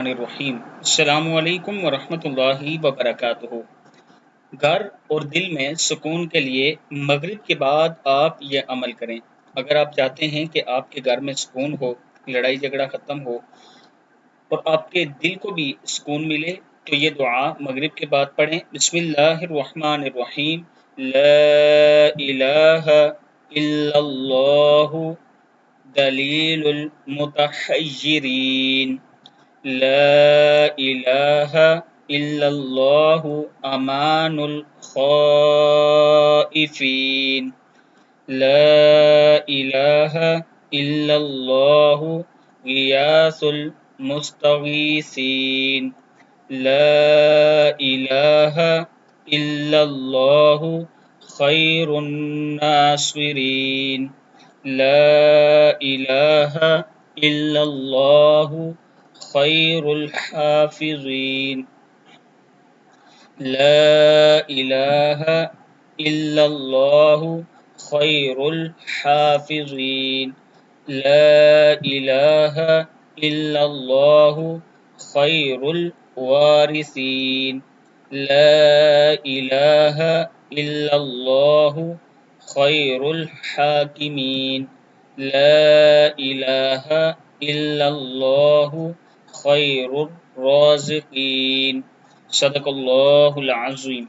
रहीम। अस्सलामुअलैकुम वरहमतुल्लाहि वबरकातुहू। घर और दिल में सुकून के लिए मगरिब के बाद आप ये अमल करें। अगर आप चाहते हैं कि आपके घर में सुकून हो, लड़ाई झगड़ा ख़त्म हो और आपके दिल को भी सुकून मिले, तो ये दुआ मगरिब के बाद पढ़ें। बिस्मिल्लाहिर्रहमानिर्रहीम। ला इलाहा इल्लल्लाहु दलीलुल मुतहय्यिरीन। ला इलाहा इल्लल्लाहु अमानुल खौइफीन। ला इलाहा इल्लल्लाहु गियासुल मुस्तगीसीन। ला इलाहा इल्लल्लाहु खैरुन नासिरीन। ला इलाहा इल्लल्लाहु खैरुल हाफिज़ीन। ला इलाहा इल्लल्लाहु खैरुल हाफिज़ीन। ला इलाहा इल्लल्लाहु खैरुल वारिसीन। ला इलाहा इल्लल्लाहु खैरुल हाकिमीन। ला इलाहा इल्लल्लाहु खैरुर राज़िकीन। सदक़ल्लाहुल अज़ीम।